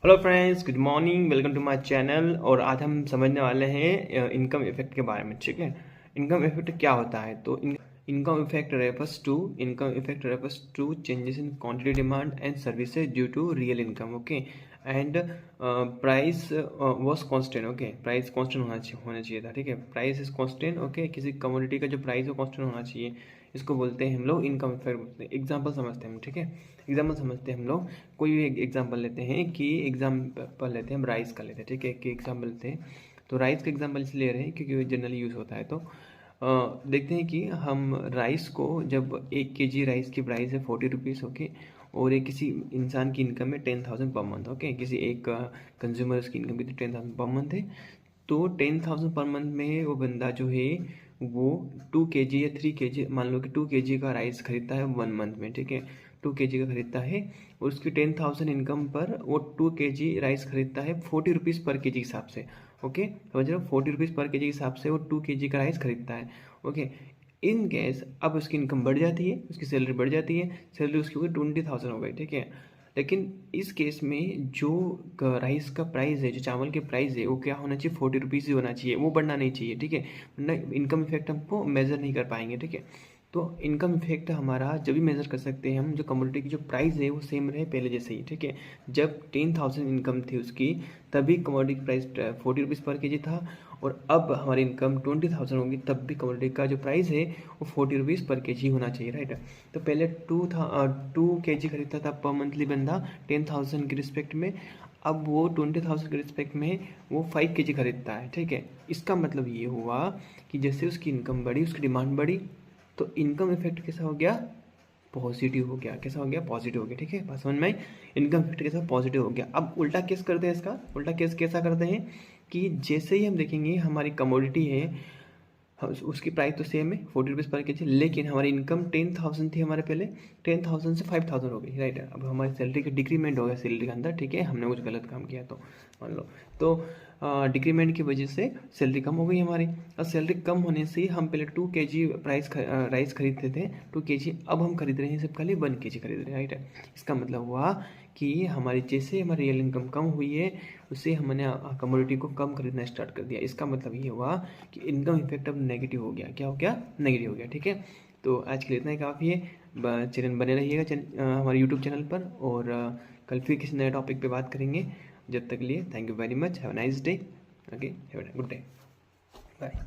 Hello friends, good morning, welcome to my channel. और आज हम समझने वाले हैं इनकम इफेक्ट के बारे में। ठीक है, इनकम इफेक्ट क्या होता है? तो income effect refers to changes in quantity, demand and services due to real income. Okay, and price was constant. Okay, price constant होना चाहिए था। ठीक है, प्राइस इज कांस्टेंट। ओके, किसी कमोडिटी का जो प्राइस है कांस्टेंट होना चाहिए। इसको बोलते हैं हम लोग इनकम इफेक्ट बोलते हैं। एग्जाम्पल समझते हैं हम। ठीक है, एग्जाम्पल समझते हैं हम लोग। कोई भी एग्जाम्पल लेते हैं कि एग्जाम्पल लेते हैं हम राइस का लेते हैं। ठीक है, कि एग्जाम्पल लेते हैं तो राइस का एग्जाम्पल इसलिए ले रहे हैं क्योंकि जनरली यूज़ होता है। तो देखते हैं कि हम राइस को, जब 1 kg राइस की प्राइस है 40 रुपीज़। ओके, और एक किसी इंसान की इनकम है 10,000 पर मंथ। ओके, किसी एक कंज्यूमर की इनकम कितनी 10,000 पर मंथ है। तो 10,000 पर मंथ में वो बंदा जो है वो 2 kg या 3 kg, मान लो कि 2 kg का राइस खरीदता है 1 मंथ में। ठीक है, 2 kg का खरीदता है और उसकी 10,000 इनकम पर वो 2 kg राइस खरीदता है 40 रुपीज़ पर के जी हिसाब से। ओके, समझ रहे हो, 40 रुपीज़ पर के जी हिसाब से वो 2 kg का राइस खरीदता है। ओके, इन केस अब उसकी इनकम बढ़ जाती है, उसकी सैलरी बढ़ जाती है, सैलरी उसकी हो गई 20,000 हो गई। ठीक है, लेकिन इस केस में जो राइस का प्राइस है, जो चावल के प्राइस है, वो क्या होना चाहिए? 40 रुपीज़ ही होना चाहिए, वो बढ़ना नहीं चाहिए। ठीक है, वरना इनकम इफेक्ट हमको मेजर नहीं कर पाएंगे। ठीक है, तो इनकम इफेक्ट हमारा जब भी मेजर कर सकते हैं हम, जो कमोडिटी की जो प्राइस है वो सेम रहे पहले जैसे ही। ठीक है, जब 10,000 इनकम थी उसकी, तभी कमोडिटी प्राइस 40 रुपीज़ पर के जी था। और अब हमारी इनकम 20,000 होगी, तब भी कमोडिटी का जो प्राइस है वो 40 रुपीज़ पर के जी होना चाहिए। राइट, तो पहले 2 kg खरीदता था पर मंथली बंदा 10,000 के रिस्पेक्ट में, अब वो 20,000 के रिस्पेक्ट में वो 5 kg खरीदता है। ठीक है, इसका मतलब ये हुआ कि जैसे उसकी इनकम बढ़ी, उसकी डिमांड बढ़ी, तो इनकम इफेक्ट कैसा हो गया? पॉजिटिव हो गया। कैसा हो गया? पॉजिटिव हो गया। ठीक है, बात समझ में आई? इनकम इफेक्ट कैसा? पॉजिटिव हो गया। अब उल्टा केस करते हैं इसका। उल्टा केस कैसा करते हैं कि जैसे ही हम देखेंगे हमारी कमोडिटी है, उसकी प्राइस तो सेम है 40 रुपीज़ पर के जी, लेकिन हमारी इनकम 10,000 थी हमारे पहले, 10,000 से 5,000 हो गई। राइट, अब हमारी सैलरी का डिक्रीमेंट हो गया सैलरी के अंदर। ठीक है, हमने कुछ गलत काम किया तो मान लो, तो डिक्रीमेंट की वजह से सैलरी कम हो गई हमारी। और सैलरी कम होने से हम पहले 2 kg राइस खरीदते थे 2 kg, अब हम खरीद रहे हैं सिर्फ खाली 1 kg खरीद रहे हैं। राइट, इसका मतलब हुआ कि हमारी जैसे हमारी रियल इनकम कम हुई है, उससे हमने कमोडिटी को कम खरीदना स्टार्ट कर दिया। इसका मतलब ये हुआ कि इनकम इफेक्ट अब नेगेटिव हो गया। क्या हो गया? नेगेटिव हो गया। ठीक है, तो आज के लिए इतना ही काफ़ी है। चैनल बने रहिएगा हमारे यूट्यूब चैनल पर, और कल फिर किसी नए टॉपिक पे बात करेंगे। जब तक के लिए thank you very much, have a nice day. Okay, have a good day, bye.